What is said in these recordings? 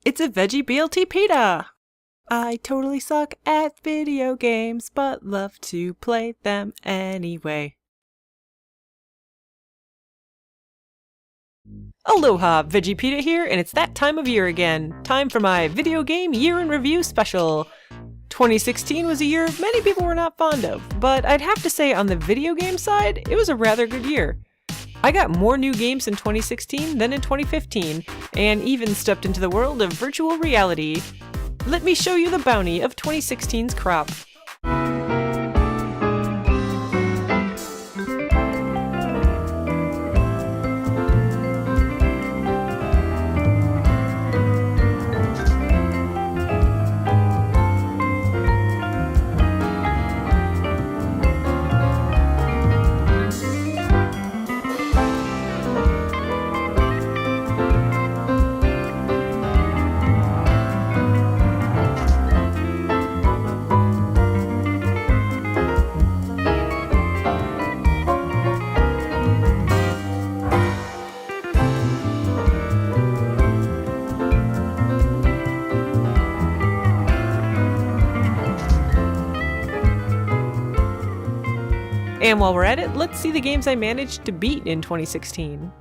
itsavgbltpta. I totally suck at video games, but love to play them anyway. Aloha, VeggiePeta here, and it's that time of year again. Time for my video game year in review special. 2016 was a year many people were not fond of, but I'd have to say on the video game side, it was a rather good year. I got more new games in 2016 than in 2015, and even stepped into the world of virtual reality. Let me show you the bounty of 2016's crop. And while we're at it, let's see the games I managed to beat in 2016.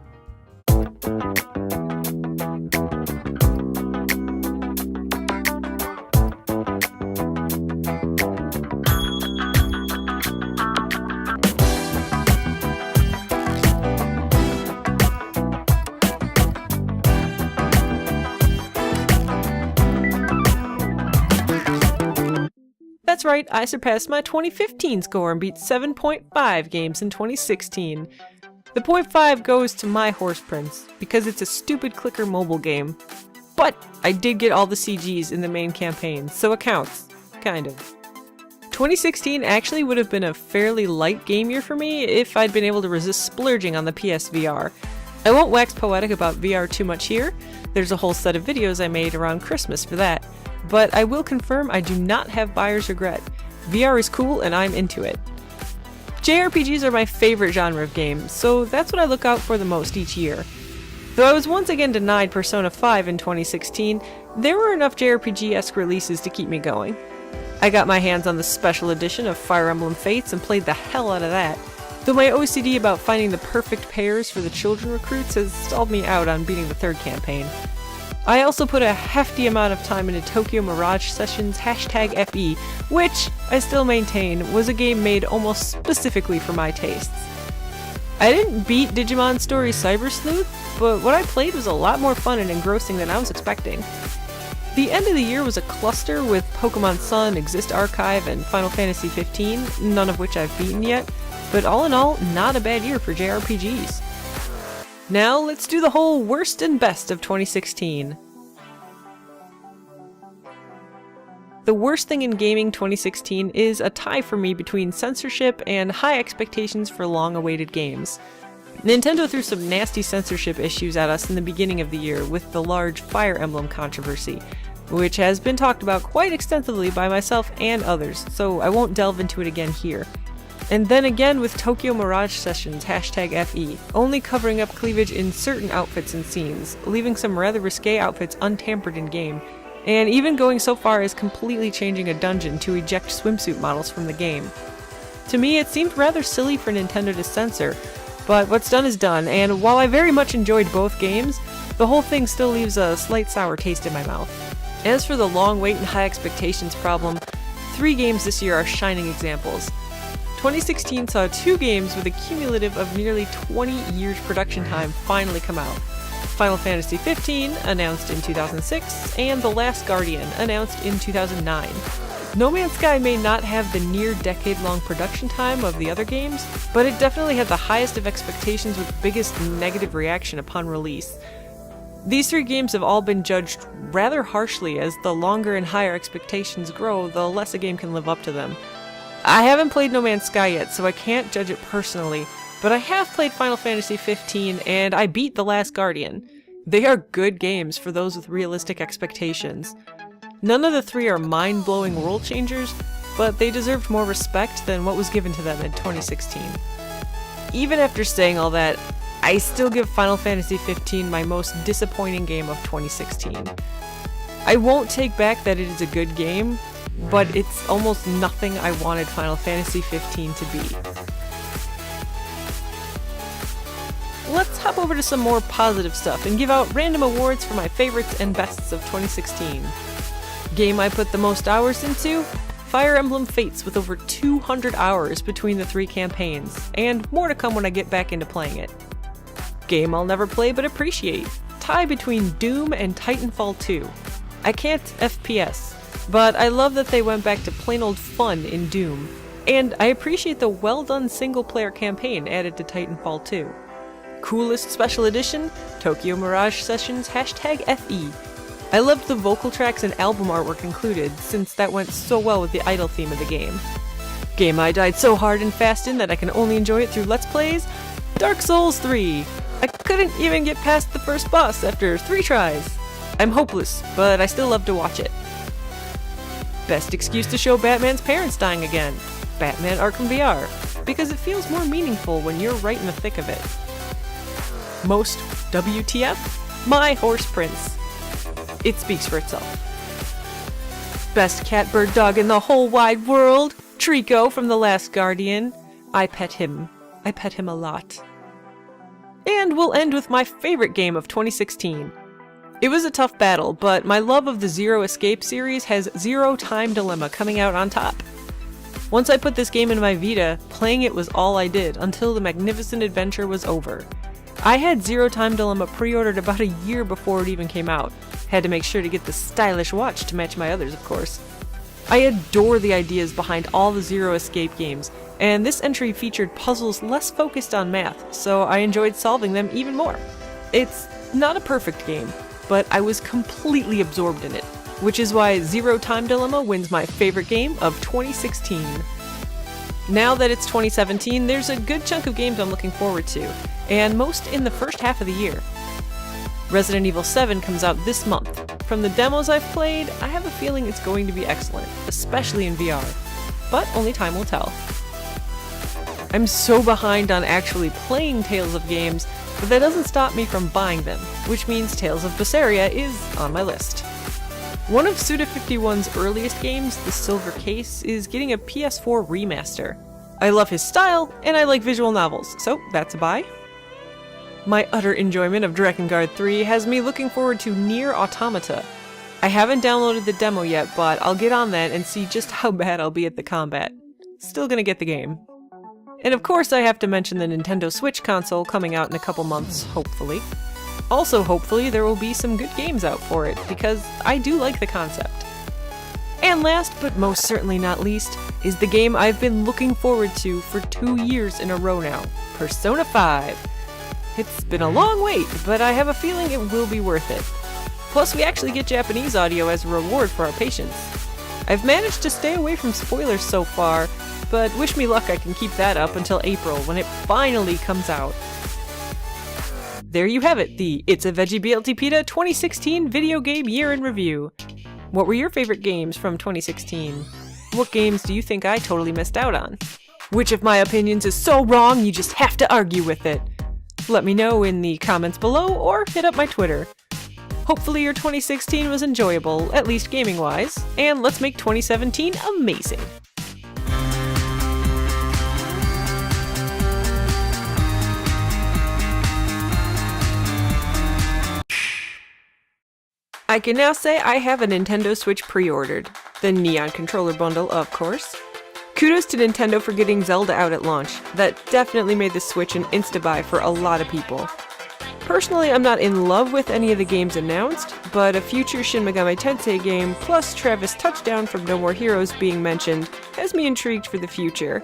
That's right, I surpassed my 2015 score and beat 7.5 games in 2016. The 0.5 goes to my Horse Prince, because it's a stupid clicker mobile game. But I did get all the CGs in the main campaign, so it counts. Kind of. 2016 actually would have been a fairly light game year for me if I'd been able to resist splurging on the PSVR. I won't wax poetic about VR too much here, there's a whole set of videos I made around Christmas for that. But I will confirm I do not have buyer's regret. VR is cool and I'm into it. JRPGs are my favorite genre of game, so that's what I look out for the most each year. Though I was once again denied Persona 5 in 2016, there were enough JRPG-esque releases to keep me going. I got my hands on the special edition of Fire Emblem Fates and played the hell out of that, though my OCD about finding the perfect pairs for the children recruits has stalled me out on beating the third campaign. I also put a hefty amount of time into Tokyo Mirage Sessions #FE, which, I still maintain, was a game made almost specifically for my tastes. I didn't beat Digimon Story Cyber Sleuth, but what I played was a lot more fun and engrossing than I was expecting. The end of the year was a cluster with Pokemon Sun, Exist Archive, and Final Fantasy XV, none of which I've beaten yet, but all in all, not a bad year for JRPGs. Now, let's do the whole worst and best of 2016. The worst thing in gaming 2016 is a tie for me between censorship and high expectations for long-awaited games. Nintendo threw some nasty censorship issues at us in the beginning of the year with the large Fire Emblem controversy, which has been talked about quite extensively by myself and others, so I won't delve into it again here. And then again with Tokyo Mirage Sessions #FE, only covering up cleavage in certain outfits and scenes, leaving some rather risque outfits untampered in-game, and even going so far as completely changing a dungeon to eject swimsuit models from the game. To me, it seemed rather silly for Nintendo to censor, but what's done is done, and while I very much enjoyed both games, the whole thing still leaves a slight sour taste in my mouth. As for the long wait and high expectations problem, 3 games this year are shining examples. 2016 saw 2 games with a cumulative of nearly 20 years production time finally come out. Final Fantasy XV, announced in 2006, and The Last Guardian, announced in 2009. No Man's Sky may not have the near decade-long production time of the other games, but it definitely had the highest of expectations with the biggest negative reaction upon release. These 3 games have all been judged rather harshly, as the longer and higher expectations grow, the less a game can live up to them. I haven't played No Man's Sky yet, so I can't judge it personally, but I have played Final Fantasy XV and I beat The Last Guardian. They are good games for those with realistic expectations. None of the 3 are mind-blowing world changers, but they deserved more respect than what was given to them in 2016. Even after saying all that, I still give Final Fantasy XV my most disappointing game of 2016. I won't take back that it is a good game, but it's almost nothing I wanted Final Fantasy 15 to be. Let's hop over to some more positive stuff and give out random awards for my favorites and bests of 2016. Game I put the most hours into? Fire Emblem Fates, with over 200 hours between the 3 campaigns, and more to come when I get back into playing it. Game I'll never play but appreciate. Tie between Doom and Titanfall 2. I can't FPS, but I love that they went back to plain old fun in Doom, and I appreciate the well-done single-player campaign added to Titanfall 2. Coolest special edition? Tokyo Mirage Sessions #FE. I loved the vocal tracks and album artwork included, since that went so well with the idle theme of the game. Game I died so hard and fast in that I can only enjoy it through Let's Plays? Dark Souls 3. I couldn't even get past the first boss after 3 tries. I'm hopeless, but I still love to watch it. Best excuse to show Batman's parents dying again. Batman Arkham VR, because it feels more meaningful when you're right in the thick of it. Most WTF? My Horse Prince. It speaks for itself. Best cat bird dog in the whole wide world? Trico from The Last Guardian. I pet him a lot. And we'll end with my favorite game of 2016. It was a tough battle, but my love of the Zero Escape series has Zero Time Dilemma coming out on top. Once I put this game in my Vita, playing it was all I did until the magnificent adventure was over. I had Zero Time Dilemma pre-ordered about a year before it even came out. Had to make sure to get the stylish watch to match my others, of course. I adore the ideas behind all the Zero Escape games, and this entry featured puzzles less focused on math, so I enjoyed solving them even more. It's not a perfect game, but I was completely absorbed in it, which is why Zero Time Dilemma wins my favorite game of 2016. Now that it's 2017, there's a good chunk of games I'm looking forward to, and most in the first half of the year. Resident Evil 7 comes out this month. From the demos I've played, I have a feeling it's going to be excellent, especially in VR, but only time will tell. I'm so behind on actually playing Tales of games, but that doesn't stop me from buying them, which means Tales of Berseria is on my list. One of Suda51's earliest games, The Silver Case, is getting a PS4 remaster. I love his style, and I like visual novels, so that's a buy. My utter enjoyment of Drakengard 3 has me looking forward to Nier Automata. I haven't downloaded the demo yet, but I'll get on that and see just how bad I'll be at the combat. Still gonna get the game. And of course I have to mention the Nintendo Switch console coming out in a couple months, hopefully. Also hopefully there will be some good games out for it, because I do like the concept. And last but most certainly not least, is the game I've been looking forward to for 2 years in a row now, Persona 5. It's been a long wait, but I have a feeling it will be worth it. Plus we actually get Japanese audio as a reward for our patience. I've managed to stay away from spoilers so far, but wish me luck I can keep that up until April when it finally comes out. There you have it, the itsavgbltpta 2016 video game year in review. What were your favorite games from 2016? What games do you think I totally missed out on? Which of my opinions is so wrong you just have to argue with it? Let me know in the comments below or hit up my Twitter. Hopefully your 2016 was enjoyable, at least gaming-wise, and let's make 2017 amazing! I can now say I have a Nintendo Switch pre-ordered. The Neon Controller Bundle, of course. Kudos to Nintendo for getting Zelda out at launch. That definitely made the Switch an insta-buy for a lot of people. Personally, I'm not in love with any of the games announced, but a future Shin Megami Tensei game, plus Travis Touchdown from No More Heroes being mentioned, has me intrigued for the future.